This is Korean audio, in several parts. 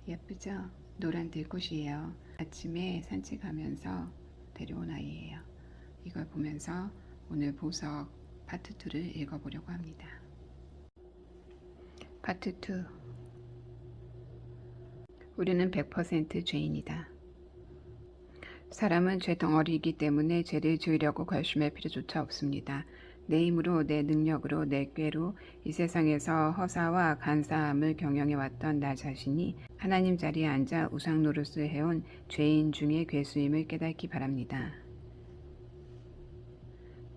예쁘죠? 노란 들꽃이에요. 아침에 산책하면서 데려온 아이예요. 이걸 보면서 오늘 보석 파트 2를 읽어보려고 합니다. 파트 2. 우리는 100% 죄인이다. 사람은 죄 덩어리이기 때문에 죄를 지으려고 결심할 필요조차 없습니다. 내 힘으로, 내 능력으로, 내 꾀로 이 세상에서 허사와 간사함을 경영해왔던 나 자신이 하나님 자리에 앉아 우상 노릇을 해온 죄인 중의 괴수임을 깨닫기 바랍니다.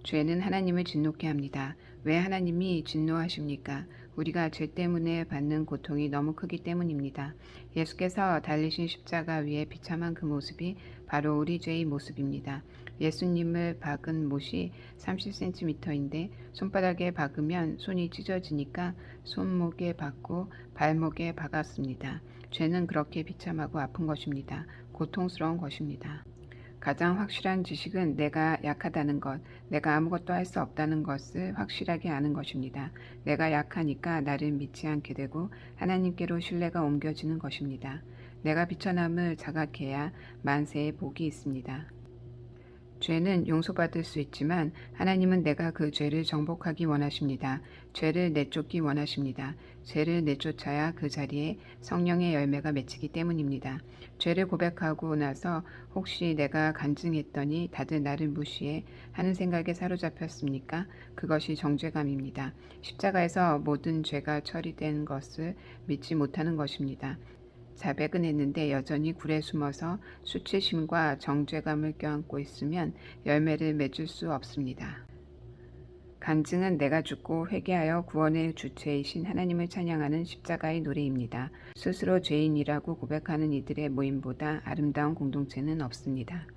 죄는 하나님을 진노케 합니다. 왜 하나님이 진노하십니까? 우리가 죄 때문에 받는 고통이 너무 크기 때문입니다. 예수께서 달리신 십자가 위에 비참한 그 모습이 바로 우리 죄의 모습입니다. 예수님을 박은 못이 30cm인데 손바닥에 박으면 손이 찢어지니까 손목에 박고 발목에 박았습니다. 죄는 그렇게 비참하고 아픈 것입니다. 고통스러운 것입니다. 가장 확실한 지식은 내가 약하다는 것, 내가 아무것도 할 수 없다는 것을 확실하게 아는 것입니다. 내가 약하니까 나를 믿지 않게 되고 하나님께로 신뢰가 옮겨지는 것입니다. 내가 비천함을 자각해야 만세의 복이 있습니다. 죄는 용서받을 수 있지만 하나님은 내가 그 죄를 정복하기 원하십니다. 죄를 내쫓기 원하십니다. 죄를 내쫓아야 그 자리에 성령의 열매가 맺히기 때문입니다. 죄를 고백하고 나서 혹시 내가 간증했더니 다들 나를 무시해 하는 생각에 사로잡혔습니까? 그것이 정죄감입니다. 십자가에서 모든 죄가 처리된 것을 믿지 못하는 것입니다. 자백은 했는데 여전히 굴에 숨어서 수치심과 정죄감을 껴안고 있으면 열매를 맺을 수 없습니다. 간증은 내가 죽고 회개하여 구원의 주체이신 하나님을 찬양하는 십자가의 노래입니다. 스스로 죄인이라고 고백하는 이들의 모임보다 아름다운 공동체는 없습니다.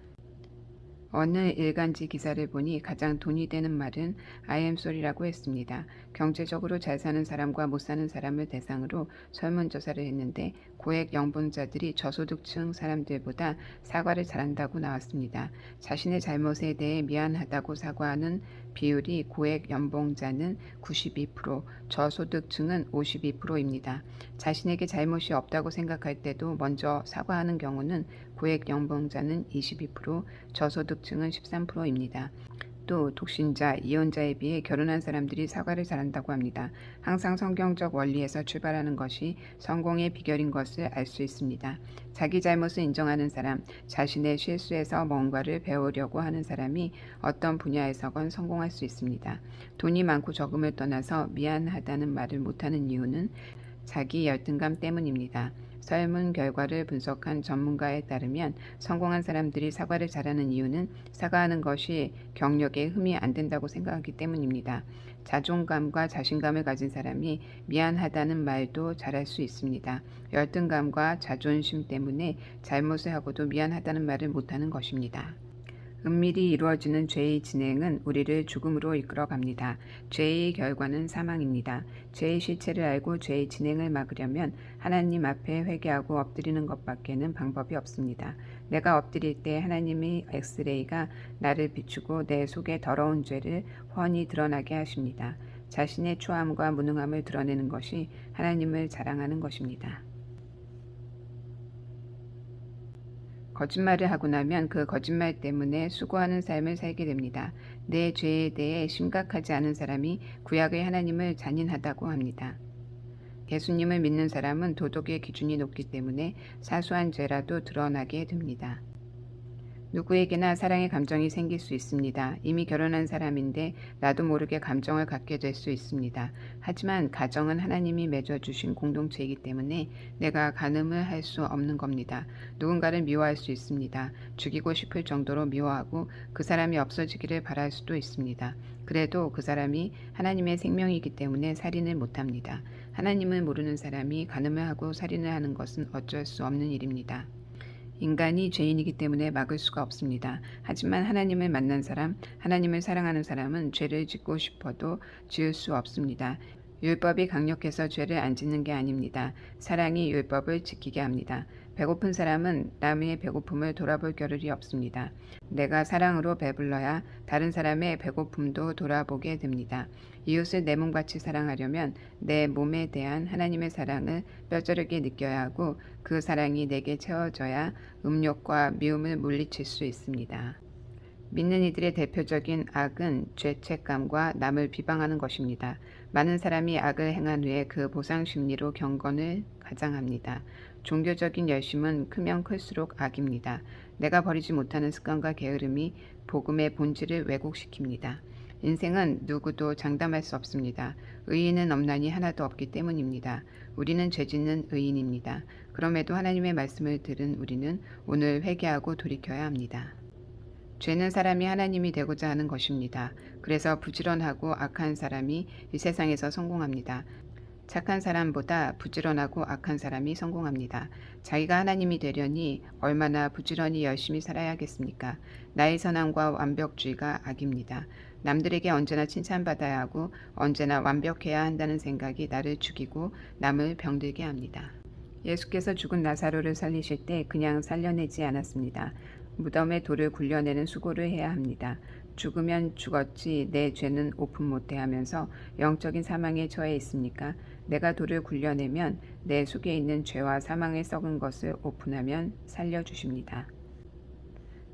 어느 일간지 기사를 보니 가장 돈이 되는 말은 I am sorry라고 했습니다. 경제적으로 잘 사는 사람과 못 사는 사람을 대상으로 설문조사를 했는데 고액 연봉자들이 저소득층 사람들보다 사과를 잘한다고 나왔습니다. 자신의 잘못에 대해 미안하다고 사과하는 비율이 고액 연봉자는 92%, 저소득층은 52%입니다. 자신에게 잘못이 없다고 생각할 때도 먼저 사과하는 경우는 고액 연봉자는 22%, 저소득층은 13%입니다. 또 독신자, 이혼자에 비해 결혼한 사람들이 사과를 잘한다고 합니다. 항상 성경적 원리에서 출발하는 것이 성공의 비결인 것을 알 수 있습니다. 자기 잘못을 인정하는 사람, 자신의 실수에서 뭔가를 배우려고 하는 사람이 어떤 분야에서건 성공할 수 있습니다. 돈이 많고 적음을 떠나서 미안하다는 말을 못하는 이유는 자기 열등감 때문입니다. 설문 결과를 분석한 전문가에 따르면 성공한 사람들이 사과를 잘하는 이유는 사과하는 것이 경력에 흠이 안 된다고 생각하기 때문입니다. 자존감과 자신감을 가진 사람이 미안하다는 말도 잘할 수 있습니다. 열등감과 자존심 때문에 잘못을 하고도 미안하다는 말을 못하는 것입니다. 은밀히 이루어지는 죄의 진행은 우리를 죽음으로 이끌어갑니다. 죄의 결과는 사망입니다. 죄의 실체를 알고 죄의 진행을 막으려면 하나님 앞에 회개하고 엎드리는 것밖에는 방법이 없습니다. 내가 엎드릴 때 하나님의 엑스레이가 나를 비추고 내 속에 더러운 죄를 훤히 드러나게 하십니다. 자신의 초함과 무능함을 드러내는 것이 하나님을 자랑하는 것입니다. 거짓말을 하고 나면 그 거짓말 때문에 수고하는 삶을 살게 됩니다. 내 죄에 대해 심각하지 않은 사람이 구약의 하나님을 잔인하다고 합니다. 예수님을 믿는 사람은 도덕의 기준이 높기 때문에 사소한 죄라도 드러나게 됩니다. 누구에게나 사랑의 감정이 생길 수 있습니다. 이미 결혼한 사람인데 나도 모르게 감정을 갖게 될 수 있습니다. 하지만 가정은 하나님이 맺어주신 공동체이기 때문에 내가 간음을 할 수 없는 겁니다. 누군가를 미워할 수 있습니다. 죽이고 싶을 정도로 미워하고 그 사람이 없어지기를 바랄 수도 있습니다. 그래도 그 사람이 하나님의 생명이기 때문에 살인을 못합니다. 하나님을 모르는 사람이 간음을 하고 살인을 하는 것은 어쩔 수 없는 일입니다. 인간이 죄인이기 때문에 막을 수가 없습니다. 하지만 하나님을 만난 사람, 하나님을 사랑하는 사람은 죄를 짓고 싶어도 지을 수 없습니다. 율법이 강력해서 죄를 안 짓는 게 아닙니다. 사랑이 율법을 지키게 합니다. 배고픈 사람은 남의 배고픔을 돌아볼 겨를이 없습니다. 내가 사랑으로 배불러야 다른 사람의 배고픔도 돌아보게 됩니다. 이웃을 내 몸같이 사랑하려면 내 몸에 대한 하나님의 사랑을 뼈저리게 느껴야 하고 그 사랑이 내게 채워져야 음욕과 미움을 물리칠 수 있습니다. 믿는 이들의 대표적인 악은 죄책감과 남을 비방하는 것입니다. 많은 사람이 악을 행한 후에 그 보상 심리로 경건을 가장합니다. 종교적인 열심은 크면 클수록 악입니다. 내가 버리지 못하는 습관과 게으름이 복음의 본질을 왜곡시킵니다. 인생은 누구도 장담할 수 없습니다. 의인은 없나니 하나도 없기 때문입니다. 우리는 죄짓는 의인입니다. 그럼에도 하나님의 말씀을 들은 우리는 오늘 회개하고 돌이켜야 합니다. 죄는 사람이 하나님이 되고자 하는 것입니다. 그래서 부지런하고 악한 사람이 이 세상에서 성공합니다. 착한 사람보다 부지런하고 악한 사람이 성공합니다. 자기가 하나님이 되려니 얼마나 부지런히 열심히 살아야겠습니까? 나의 선함과 완벽주의가 악입니다. 남들에게 언제나 칭찬받아야 하고 언제나 완벽해야 한다는 생각이 나를 죽이고 남을 병들게 합니다. 예수께서 죽은 나사로를 살리실 때 그냥 살려내지 않았습니다. 무덤에 돌을 굴려내는 수고를 해야 합니다. 죽으면 죽었지 내 죄는 오픈 못해 하면서 영적인 사망에 처해 있습니까? 내가 돌을 굴려내면 내 속에 있는 죄와 사망에 썩은 것을 오픈하면 살려주십니다.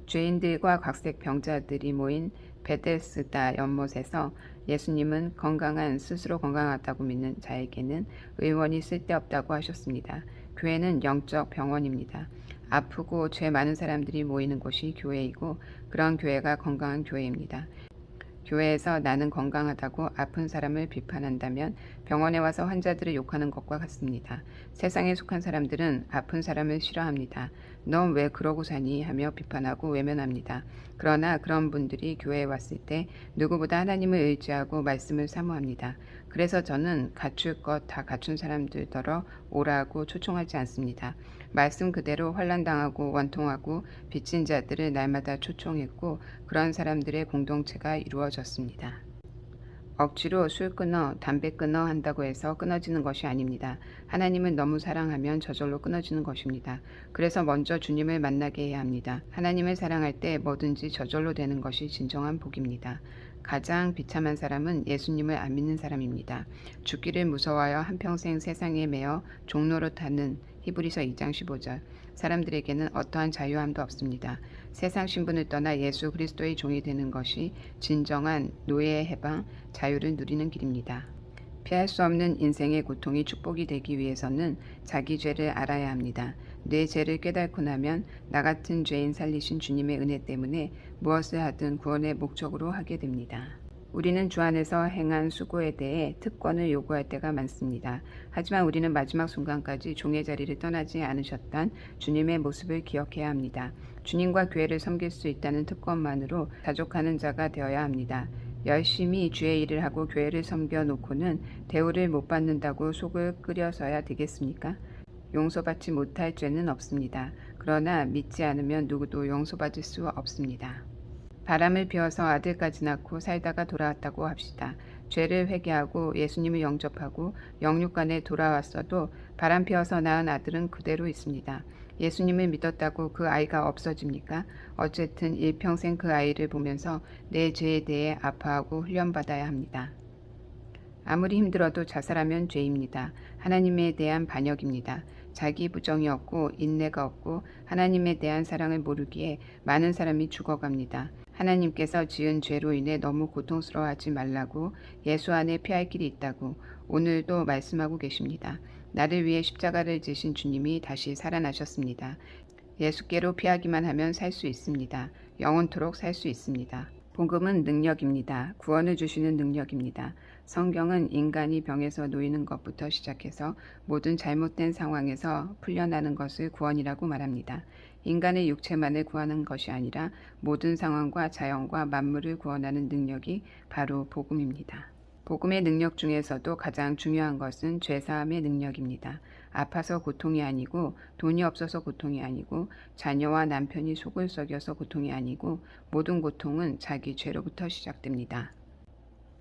죄인들과 각색 병자들이 모인 베데스다 연못에서 예수님은 스스로 건강하다고 믿는 자에게는 의원이 쓸데없다고 하셨습니다. 교회는 영적 병원입니다. 아프고 죄 많은 사람들이 모이는 곳이 교회이고 그런 교회가 건강한 교회입니다. 교회에서 나는 건강하다고 아픈 사람을 비판한다면 병원에 와서 환자들을 욕하는 것과 같습니다. 세상에 속한 사람들은 아픈 사람을 싫어합니다. 넌 왜 그러고 사니 하며 비판하고 외면합니다. 그러나 그런 분들이 교회에 왔을 때 누구보다 하나님을 의지하고 말씀을 사모합니다. 그래서 저는 갖출 것 다 갖춘 사람들더러 오라고 초청하지 않습니다. 말씀 그대로 환난당하고 원통하고 빚진 자들을 날마다 초청했고 그런 사람들의 공동체가 이루어졌습니다. 억지로 술 끊어, 담배 끊어 한다고 해서 끊어지는 것이 아닙니다. 하나님을 너무 사랑하면 저절로 끊어지는 것입니다. 그래서 먼저 주님을 만나게 해야 합니다. 하나님을 사랑할 때 뭐든지 저절로 되는 것이 진정한 복입니다. 가장 비참한 사람은 예수님을 안 믿는 사람입니다. 죽기를 무서워하여 한평생 세상에 매여 종노릇하는 히브리서 2장 15절. 사람들에게는 어떠한 자유함도 없습니다. 세상 신분을 떠나 예수 그리스도의 종이 되는 것이 진정한 노예의 해방, 자유를 누리는 길입니다. 피할 수 없는 인생의 고통이 축복이 되기 위해서는 자기 죄를 알아야 합니다. 내 죄를 깨닫고 나면 나 같은 죄인 살리신 주님의 은혜 때문에 무엇을 하든 구원의 목적으로 하게 됩니다. 우리는 주 안에서 행한 수고에 대해 특권을 요구할 때가 많습니다. 하지만 우리는 마지막 순간까지 종의 자리를 떠나지 않으셨던 주님의 모습을 기억해야 합니다. 주님과 교회를 섬길 수 있다는 특권만으로 자족하는 자가 되어야 합니다. 열심히 주의 일을 하고 교회를 섬겨 놓고는 대우를 못 받는다고 속을 끓여서야 되겠습니까? 용서받지 못할 죄는 없습니다. 그러나 믿지 않으면 누구도 용서받을 수 없습니다. 바람을 피워서 아들까지 낳고 살다가 돌아왔다고 합시다. 죄를 회개하고 예수님을 영접하고 영육간에 돌아왔어도 바람 피워서 낳은 아들은 그대로 있습니다. 예수님을 믿었다고 그 아이가 없어집니까? 어쨌든 일평생 그 아이를 보면서 내 죄에 대해 아파하고 훈련받아야 합니다. 아무리 힘들어도 자살하면 죄입니다. 하나님에 대한 반역입니다. 자기 부정이 없고 인내가 없고 하나님에 대한 사랑을 모르기에 많은 사람이 죽어갑니다. 하나님께서 지은 죄로 인해 너무 고통스러워하지 말라고 예수 안에 피할 길이 있다고 오늘도 말씀하고 계십니다. 나를 위해 십자가를 지신 주님이 다시 살아나셨습니다. 예수께로 피하기만 하면 살 수 있습니다. 영원토록 살 수 있습니다. 복음은 능력입니다. 구원을 주시는 능력입니다. 성경은 인간이 병에서 놓이는 것부터 시작해서 모든 잘못된 상황에서 풀려나는 것을 구원이라고 말합니다. 인간의 육체만을 구하는 것이 아니라 모든 상황과 자연과 만물을 구원하는 능력이 바로 복음입니다. 복음의 능력 중에서도 가장 중요한 것은 죄사함의 능력입니다. 아파서 고통이 아니고 돈이 없어서 고통이 아니고 자녀와 남편이 속을 썩여서 고통이 아니고 모든 고통은 자기 죄로부터 시작됩니다.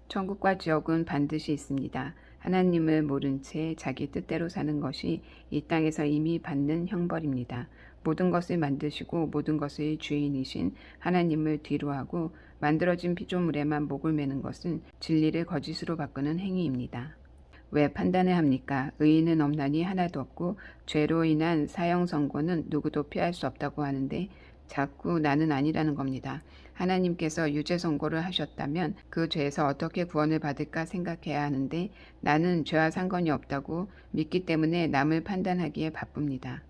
천국과 지옥은 반드시 있습니다. 하나님을 모른 채 자기 뜻대로 사는 것이 이 땅에서 이미 받는 형벌입니다. 모든 것을 만드시고 모든 것의 주인이신 하나님을 뒤로하고 만들어진 피조물에만 목을 매는 것은 진리를 거짓으로 바꾸는 행위입니다. 왜 판단을 합니까? 의인은 없나니 하나도 없고 죄로 인한 사형 선고는 누구도 피할 수 없다고 하는데 자꾸 나는 아니라는 겁니다. 하나님께서 유죄 선고를 하셨다면 그 죄에서 어떻게 구원을 받을까 생각해야 하는데 나는 죄와 상관이 없다고 믿기 때문에 남을 판단하기에 바쁩니다.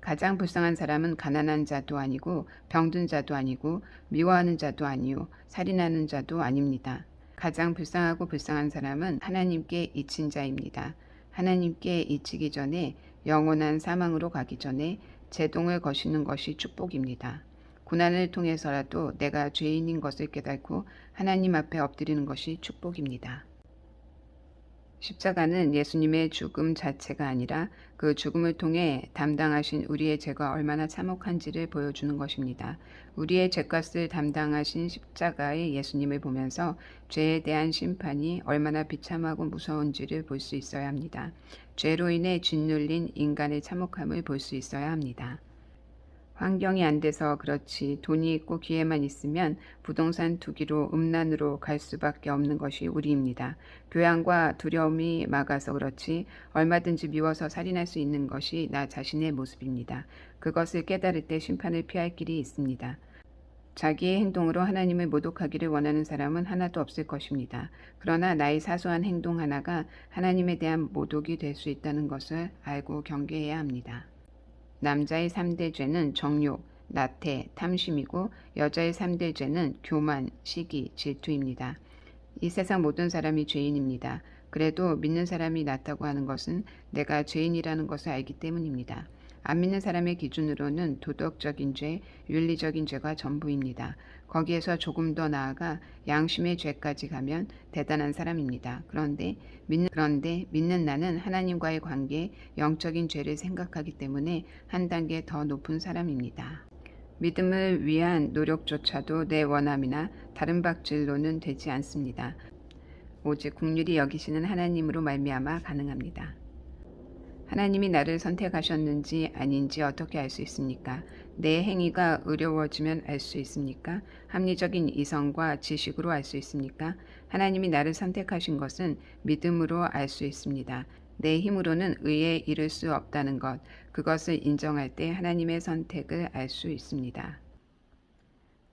가장 불쌍한 사람은 가난한 자도 아니고 병든 자도 아니고 미워하는 자도 아니요 살인하는 자도 아닙니다. 가장 불쌍하고 불쌍한 사람은 하나님께 잊힌 자입니다. 하나님께 잊히기 전에 영원한 사망으로 가기 전에 제동을 거시는 것이 축복입니다. 고난을 통해서라도 내가 죄인인 것을 깨닫고 하나님 앞에 엎드리는 것이 축복입니다. 십자가는 예수님의 죽음 자체가 아니라 그 죽음을 통해 담당하신 우리의 죄가 얼마나 참혹한지를 보여주는 것입니다. 우리의 죄값을 담당하신 십자가의 예수님을 보면서 죄에 대한 심판이 얼마나 비참하고 무서운지를 볼 수 있어야 합니다. 죄로 인해 짓눌린 인간의 참혹함을 볼 수 있어야 합니다. 환경이 안 돼서 그렇지 돈이 있고 기회만 있으면 부동산 투기로 음란으로 갈 수밖에 없는 것이 우리입니다. 교양과 두려움이 막아서 그렇지 얼마든지 미워서 살인할 수 있는 것이 나 자신의 모습입니다. 그것을 깨달을 때 심판을 피할 길이 있습니다. 자기의 행동으로 하나님을 모독하기를 원하는 사람은 하나도 없을 것입니다. 그러나 나의 사소한 행동 하나가 하나님에 대한 모독이 될 수 있다는 것을 알고 경계해야 합니다. 남자의 3대 죄는 정욕, 나태, 탐심이고 여자의 3대 죄는 교만, 시기, 질투입니다. 이 세상 모든 사람이 죄인입니다. 그래도 믿는 사람이 낫다고 하는 것은 내가 죄인이라는 것을 알기 때문입니다. 안 믿는 사람의 기준으로는 도덕적인 죄, 윤리적인 죄가 전부입니다. 거기에서 조금 더 나아가 양심의 죄까지 가면 대단한 사람입니다. 그런데 믿는 나는 하나님과의 관계에 영적인 죄를 생각하기 때문에 한 단계 더 높은 사람입니다. 믿음을 위한 노력조차도 내 원함이나 다른 박질로는 되지 않습니다. 오직 긍휼히 여기시는 하나님으로 말미암아 가능합니다. 하나님이 나를 선택하셨는지 아닌지 어떻게 알 수 있습니까? 내 행위가 어려워지면 알 수 있습니까? 합리적인 이성과 지식으로 알 수 있습니까? 하나님이 나를 선택하신 것은 믿음으로 알 수 있습니다. 내 힘으로는 의에 이를 수 없다는 것, 그것을 인정할 때 하나님의 선택을 알 수 있습니다.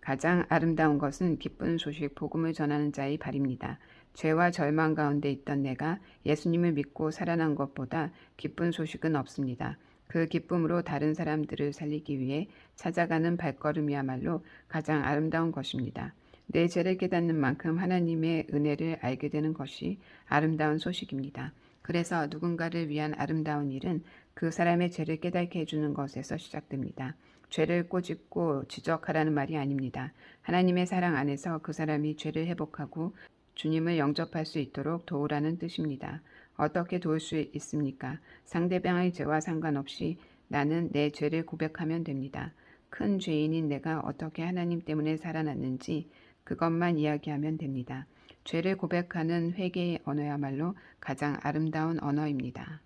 가장 아름다운 것은 기쁜 소식 복음을 전하는 자의 발입니다. 죄와 절망 가운데 있던 내가 예수님을 믿고 살아난 것보다 기쁜 소식은 없습니다. 그 기쁨으로 다른 사람들을 살리기 위해 찾아가는 발걸음이야말로 가장 아름다운 것입니다. 내 죄를 깨닫는 만큼 하나님의 은혜를 알게 되는 것이 아름다운 소식입니다. 그래서 누군가를 위한 아름다운 일은 그 사람의 죄를 깨닫게 해주는 것에서 시작됩니다. 죄를 꼬집고 지적하라는 말이 아닙니다. 하나님의 사랑 안에서 그 사람이 죄를 회복하고 주님을 영접할 수 있도록 도우라는 뜻입니다. 어떻게 도울 수 있습니까? 상대방의 죄와 상관없이 나는 내 죄를 고백하면 됩니다. 큰 죄인인 내가 어떻게 하나님 때문에 살아났는지 그것만 이야기하면 됩니다. 죄를 고백하는 회개의 언어야말로 가장 아름다운 언어입니다.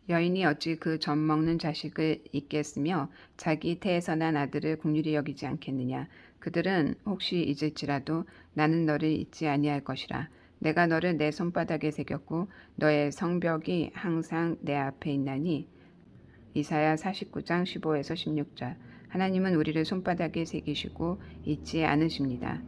여인이 어찌 그 젖 먹는 자식을 잊겠으며 자기 태에서 난 아들을 긍휼히 여기지 않겠느냐. 그들은 혹시 잊을지라도 나는 너를 잊지 아니할 것이라. 내가 너를 내 손바닥에 새겼고 너의 성벽이 항상 내 앞에 있나니. 이사야 49장 15에서 16절. 하나님은 우리를 손바닥에 새기시고 잊지 않으십니다.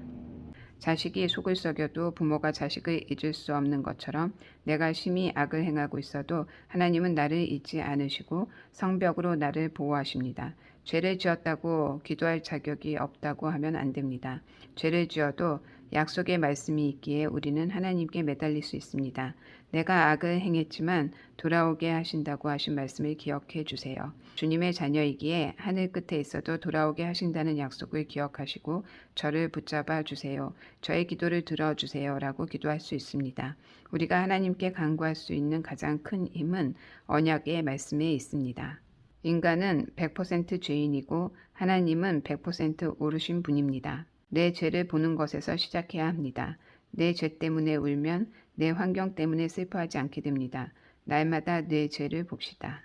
자식이 속을 썩여도 부모가 자식을 잊을 수 없는 것처럼 내가 심히 악을 행하고 있어도 하나님은 나를 잊지 않으시고 성벽으로 나를 보호하십니다. 죄를 지었다고 기도할 자격이 없다고 하면 안 됩니다. 죄를 지어도 약속의 말씀이 있기에 우리는 하나님께 매달릴 수 있습니다. 내가 악을 행했지만 돌아오게 하신다고 하신 말씀을 기억해 주세요. 주님의 자녀이기에 하늘 끝에 있어도 돌아오게 하신다는 약속을 기억하시고 저를 붙잡아 주세요. 저의 기도를 들어주세요. 라고 기도할 수 있습니다. 우리가 하나님께 간구할 수 있는 가장 큰 힘은 언약의 말씀에 있습니다. 인간은 100% 죄인이고 하나님은 100% 오르신 분입니다. 내 죄를 보는 것에서 시작해야 합니다. 내 죄 때문에 울면 내 환경 때문에 슬퍼하지 않게 됩니다. 날마다 내 죄를 봅시다.